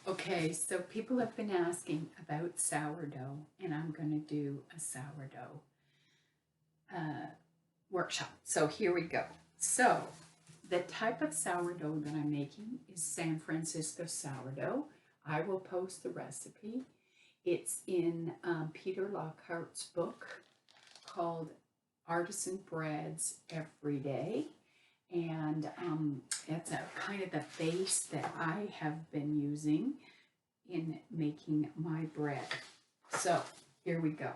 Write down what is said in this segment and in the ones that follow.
Okay, so people have been asking about sourdough, and I'm going to do a sourdough uh, workshop. So here we go. So the type of sourdough that I'm making is San Francisco sourdough. I will post the recipe. It's in Peter Lockhart's book called Artisan Breads Every Day. And it's a kind of the base that I have been using in making my bread. So here we go.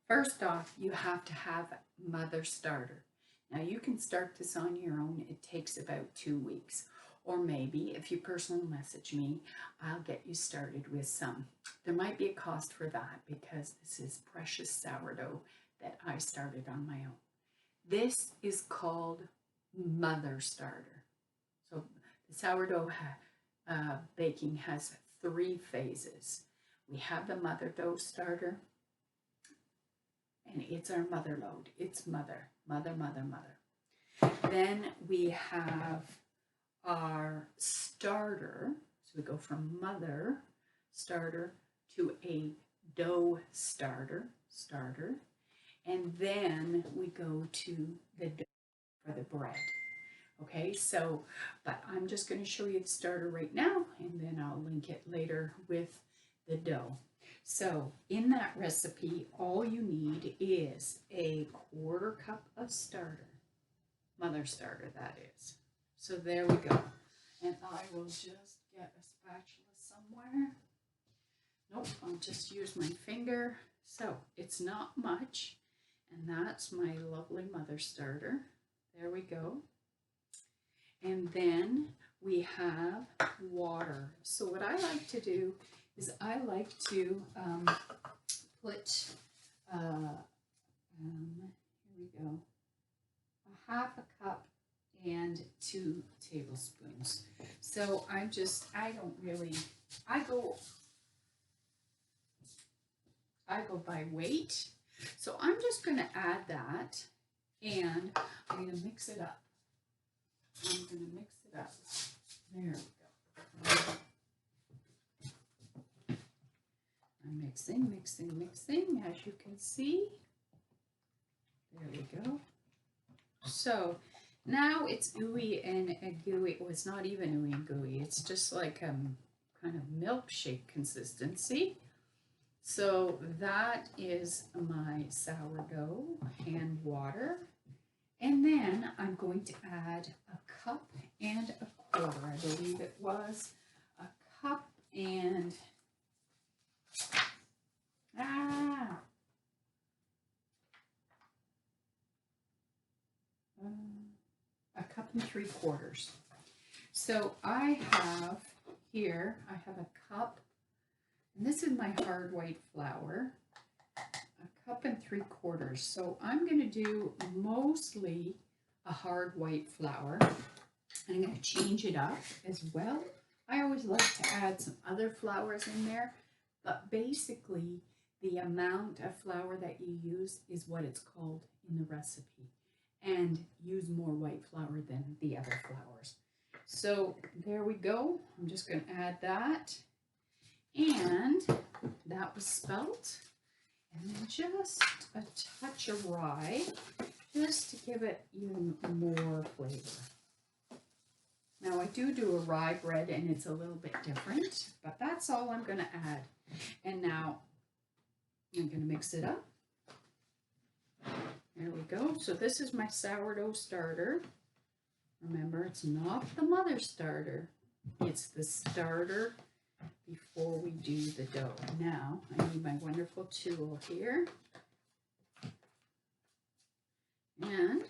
First off, you have to have mother starter. Now you can start this on your own. It takes about 2 weeks. Or maybe if you personal message me, I'll get you started with some. There might be a cost for that because this is precious sourdough that I started on my own. This is called mother starter. So the sourdough baking has 3 phases. We have the mother dough starter, and it's our mother load. It's mother, mother, mother, mother. Then we have our starter. So we go from mother starter to a dough starter, and then we go to the dough for the bread. Okay, so, but I'm just going to show you the starter right now, and then I'll link it later with the dough. So in that recipe, all you need is a 1/4 cup of starter, mother starter that is. So there we go. And I will just get a spatula somewhere. Nope, I'll just use my finger. So it's not much, and that's my lovely mother starter. There we go. And then we have water. So what I like to do is I like to put, here we go, a 1/2 cup and 2 tablespoons. So I don't really, I go by weight. So I'm just going to add that, and I'm going to mix it up. I'm going to mix it up. There we go. I'm mixing, as you can see. There we go. So now it's ooey and gooey. Well, it's not even ooey and gooey. It's just like kind of milkshake consistency. So that is my sourdough and water. And then I'm going to add a cup and a 1/4. I believe it was a cup and a cup and 3/4. So I have here, I have a cup, and this is my hard white flour, a cup and 3/4. So I'm going to do mostly a hard white flour. And I'm going to change it up as well. I always like to add some other flours in there, but basically the amount of flour that you use is what it's called in the recipe. And use more white flour than the other flours. So there we go. I'm just going to add that. And that was spelt. And then just a touch of rye, just to give it even more flavor. Now I do a rye bread, and it's a little bit different, but that's all I'm going to add. And now I'm going to mix it up. There we go. So this is my sourdough starter. Remember, it's not the mother starter. It's the starter before we do the dough. Now I need my wonderful tool here. And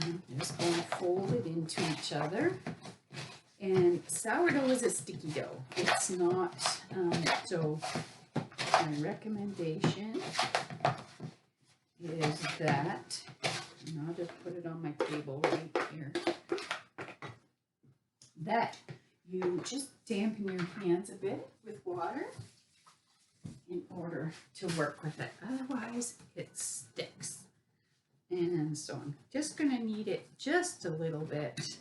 I'm just going to fold it into each other. And sourdough is a sticky dough. It's not, so my recommendation is that, and I'll just put it on my table right here, that you just dampen your hands a bit with water in order to work with it. Otherwise, it sticks. And so I'm just going to knead it just a little bit.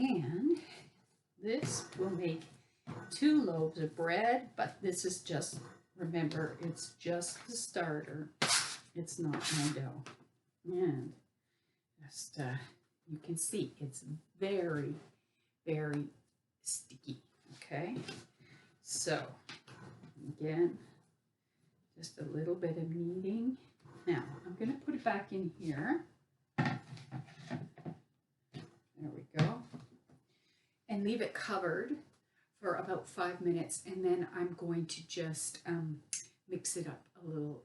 And this will make 2 loaves of bread, but this is just, remember, it's just the starter. It's not my dough. And just, you can see it's very, very sticky, okay? So, again, just a little bit of kneading. Now, I'm going to put it back in here. There we go. And leave it covered for about 5 minutes, and then I'm going to just mix it up a little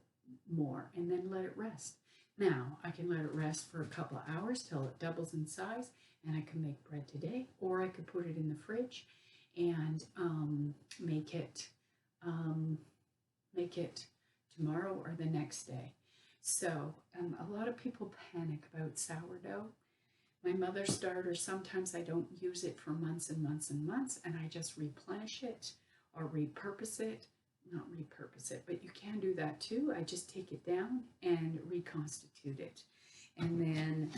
more and then let it rest. Now, I can let it rest for a couple of hours till it doubles in size, and I can make bread today, or I could put it in the fridge and make it tomorrow or the next day. So a lot of people panic about sourdough. My mother's starter, sometimes I don't use it for months and months and months, and I just replenish it or repurpose it. Not repurpose it, but you can do that too. I just take it down and reconstitute it. And then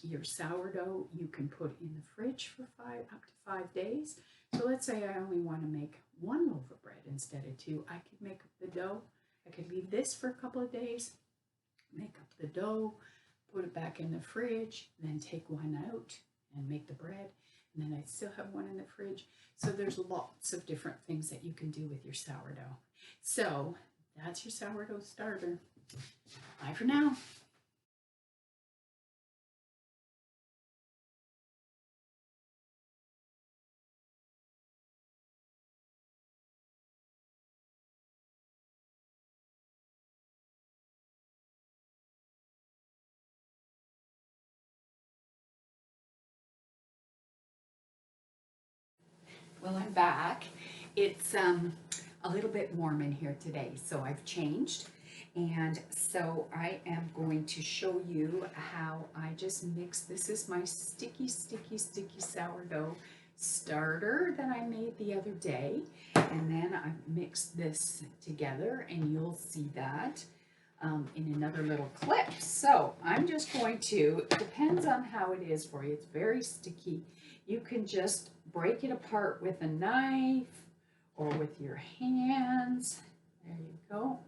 your sourdough you can put in the fridge for up to 5 days. So let's say I only want to make 1 loaf of bread instead of 2. I could make up the dough. I could leave this for a couple of days, make up the dough, put it back in the fridge, then take 1 out and make the bread. And then I'd still have 1 in the fridge. So there's lots of different things that you can do with your sourdough. So that's your sourdough starter. Bye for now. Well, I'm back. It's a little bit warm in here today, so I've changed. And so I am going to show you how I just mix. This is my sticky sourdough starter that I made the other day. And then I mixed this together, and you'll see that in another little clip. So I'm just going to, it depends on how it is for you. It's very sticky. You can just break it apart with a knife or with your hands. There you go.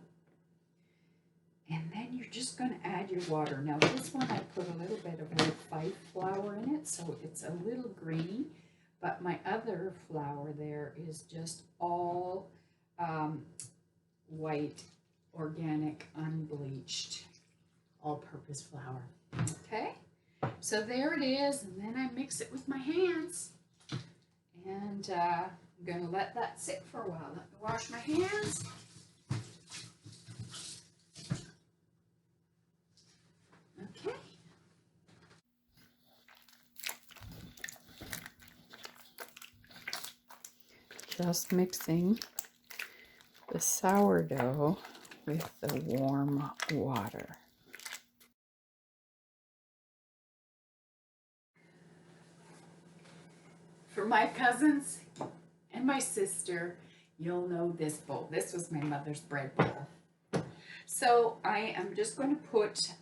And then you're just going to add your water. Now this one I put a little bit of white fife flour in it, so it's a little grainy. But my other flour there is just all white, organic, unbleached, all-purpose flour. Okay? So there it is, and then I mix it with my hands. And I'm going to let that sit for a while. Let me wash my hands. Okay. Just mixing the sourdough with the warm water. For my cousins and my sister, you'll know this bowl. This was my mother's bread bowl. So I am just going to put,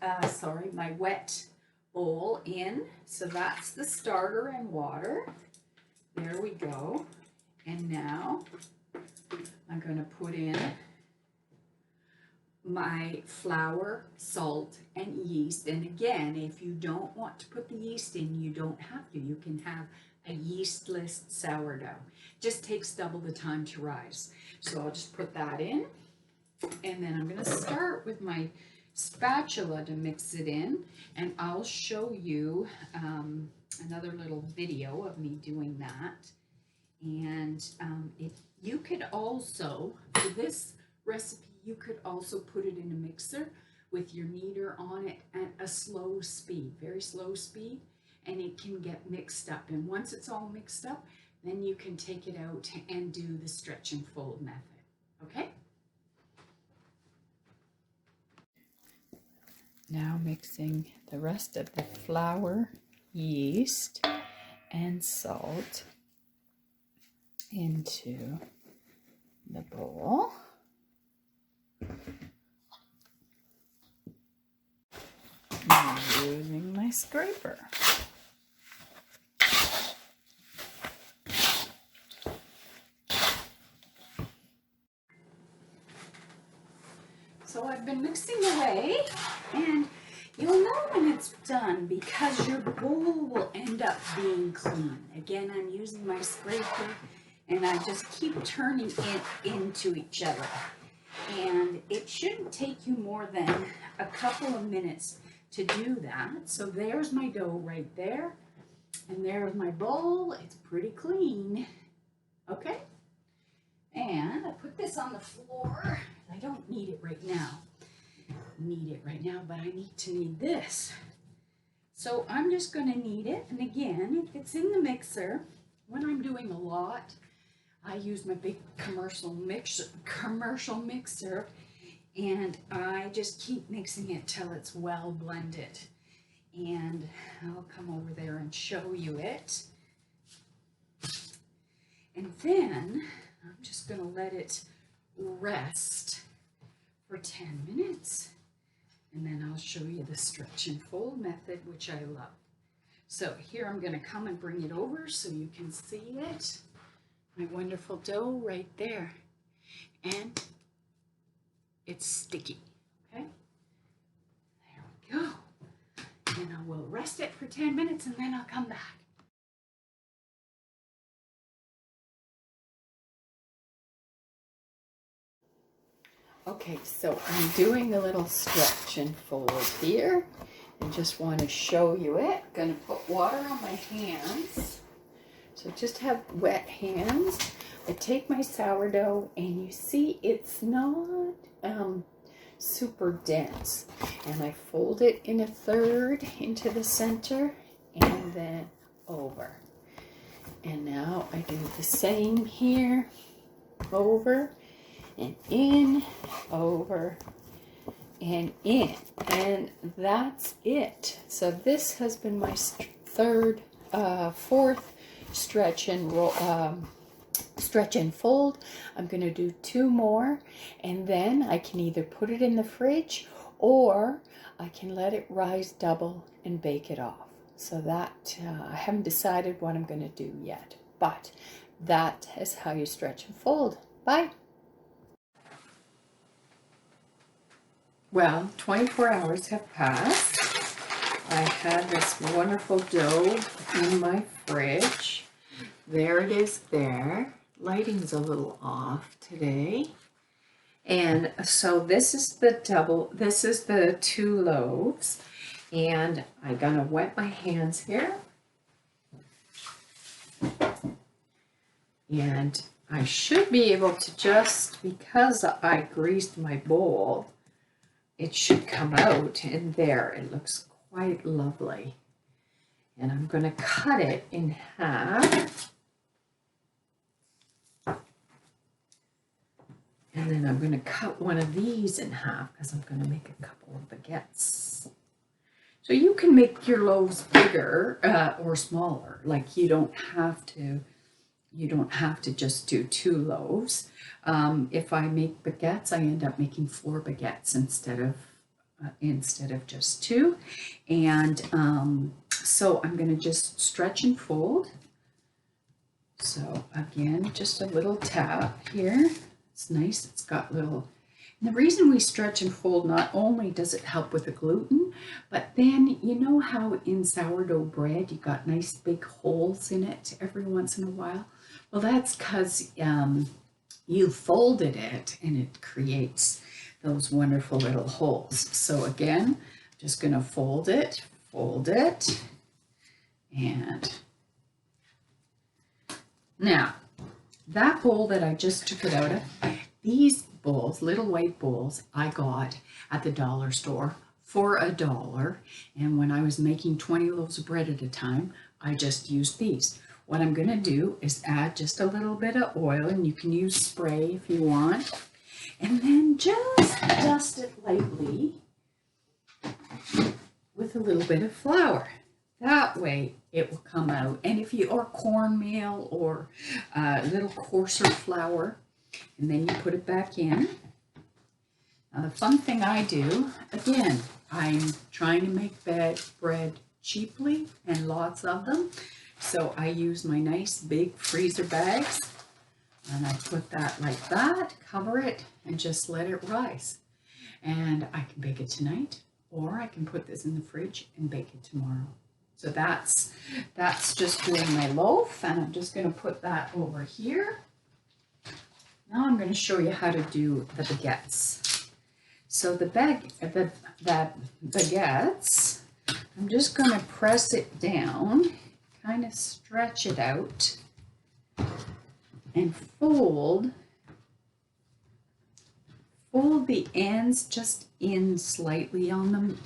my wet bowl in. So that's the starter and water. There we go. And now I'm going to put in my flour, salt, and yeast. And again, if you don't want to put the yeast in, you don't have to. You can have a yeastless sourdough. Just takes double the time to rise. So I'll just put that in. And then I'm going to start with my spatula to mix it in. And I'll show you another little video of me doing that. And you could also, for this recipe, you could also put it in a mixer with your kneader on it at a slow speed, very slow speed, and it can get mixed up. And once it's all mixed up, then you can take it out and do the stretch and fold method, okay? Now mixing the rest of the flour, yeast, and salt into the bowl. I'm using my scraper. So I've been mixing away, and you'll know when it's done because your bowl will end up being clean. Again, I'm using my scraper, and I just keep turning it into each other. And it shouldn't take you more than a couple of minutes to do that. So there's my dough right there, and there's my bowl. It's pretty clean. Okay? And I put this on the floor. I don't need it right now. But I need this. So I'm just going to knead it. And again, if it's in the mixer, when I'm doing a lot, I use my big commercial mixer, and I just keep mixing it till it's well blended. And I'll come over there and show you it. And then I'm just going to let it rest for 10 minutes. And then I'll show you the stretch and fold method, which I love. So here I'm going to come and bring it over so you can see it. My wonderful dough right there. And it's sticky. Okay? There we go. And I will rest it for 10 minutes and then I'll come back. Okay, so I'm doing a little stretch and fold here and just want to show you it. Going to put water on my hands. So just have wet hands. I take my sourdough and you see it's not super dense. And I fold it in a third into the center and then over. And now I do the same here, over and in, over and in, and that's it. So this has been my fourth stretch and roll, stretch and fold. I'm going to do 2 more, and then I can either put it in the fridge or I can let it rise double and bake it off. So that I haven't decided what I'm going to do yet, but that is how you stretch and fold. Bye. Well, 24 hours have passed. I had this wonderful dough in my fridge. There it is there. Lighting's a little off today. And so this is the 2 loaves. And I'm gonna wet my hands here. And I should be able to just, because I greased my bowl, it should come out, and there, it looks quite lovely. And I'm going to cut it in half. And then I'm going to cut one of these in half because I'm going to make a couple of baguettes. So you can make your loaves bigger or smaller. Like you don't have to just do 2 loaves. If I make baguettes, I end up making 4 baguettes instead of just 2. And so I'm going to just stretch and fold. So again, just a little tap here. It's nice. It's got little. And the reason we stretch and fold, not only does it help with the gluten, but then you know how in sourdough bread you got nice big holes in it every once in a while. Well, that's because you folded it and it creates those wonderful little holes. So again, just going to fold it, and now that bowl that I just took it out of, these bowls, little white bowls, I got at the dollar store for $1. And when I was making 20 loaves of bread at a time, I just used these. What I'm going to do is add just a little bit of oil, and you can use spray if you want, and then just dust it lightly with a little bit of flour. That way it will come out. And if you, or cornmeal or a little coarser flour, and then you put it back in. Now the fun thing I do, again, I'm trying to make bread cheaply and lots of them. So I use my nice big freezer bags, and I put that like that, cover it, and just let it rise. and I can bake it tonight, or I can put this in the fridge and bake it tomorrow. So that's just doing my loaf, and I'm just going to put that over here. Now I'm going to show you how to do the baguettes. So the baguettes, I'm just going to press it down, kind of stretch it out, and fold the ends just in slightly on them,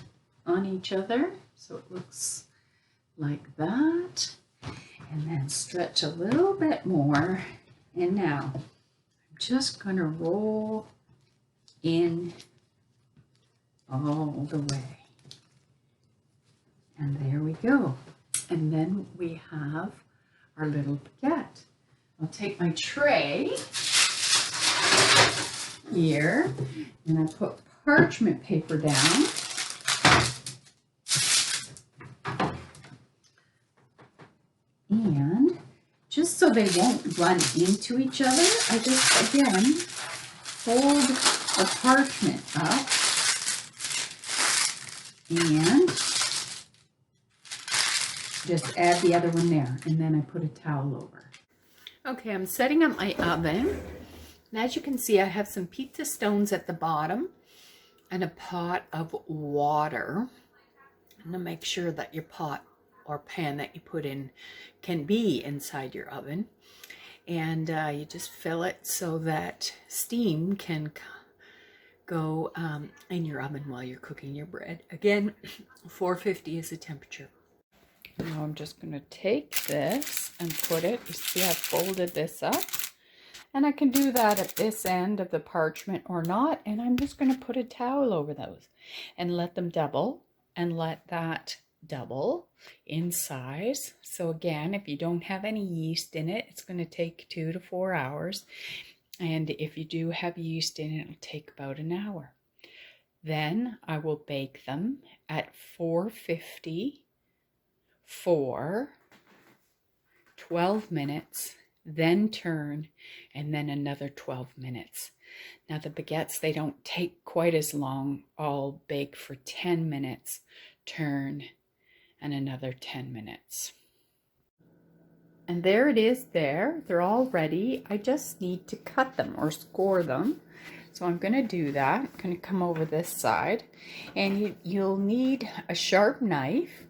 on each other, so it looks like that, and then stretch a little bit more. And now I'm just going to roll in all the way, and there we go. And then we have our little baguette. I'll take my tray here, and I put parchment paper down. And just so they won't run into each other, I just, again, fold the parchment up and just add the other one there, and then I put a towel over. Okay, I'm setting up my oven. And as you can see, I have some pizza stones at the bottom and a pot of water. And to make sure that your pot or pan that you put in can be inside your oven. And you just fill it so that steam can go in your oven while you're cooking your bread. Again, 450 is the temperature. Now I'm just going to take this and put it, you see I've folded this up. And I can do that at this end of the parchment or not. And I'm just going to put a towel over those and let them double, and let that double in size. So again, if you don't have any yeast in it, it's going to take 2 to 4 hours. And if you do have yeast in it, it'll take about an hour. Then I will bake them at 450 for 12 minutes. Then turn, and then another 12 minutes. Now the baguettes, they don't take quite as long. I'll bake for 10 minutes, turn, and another 10 minutes. And there it is there. They're all ready. I just need to cut them or score them. So I'm going to do that. I'm going to come over this side, and you'll need a sharp knife,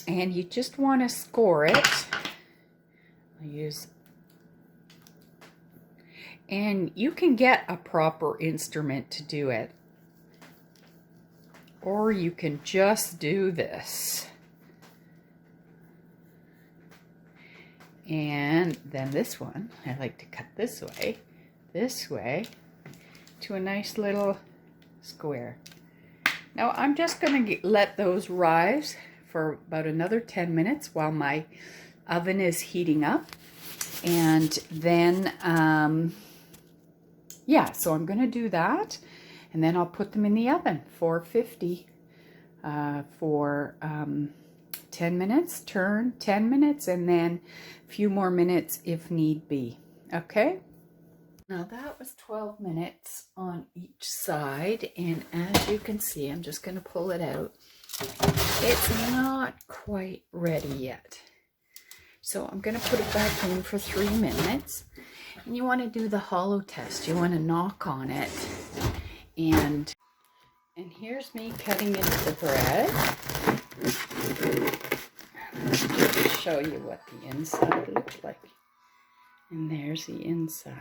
and you just want to score it. I'll use, and you can get a proper instrument to do it, or you can just do this. And then this one, I like to cut this way, to a nice little square. Now I'm just going to let those rise for about another 10 minutes while my oven is heating up. And then, yeah, so I'm going to do that. And then I'll put them in the oven, 450 for 10 minutes, turn 10 minutes, and then a few more minutes if need be. Okay? Now that was 12 minutes on each side, and as you can see, I'm just going to pull it out. It's not quite ready yet. So I'm going to put it back in for 3 minutes. And you want to do the hollow test. You want to knock on it. And here's me cutting into the bread. Just show you what the inside looks like. And there's the inside.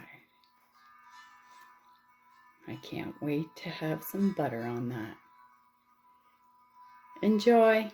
I can't wait to have some butter on that. Enjoy!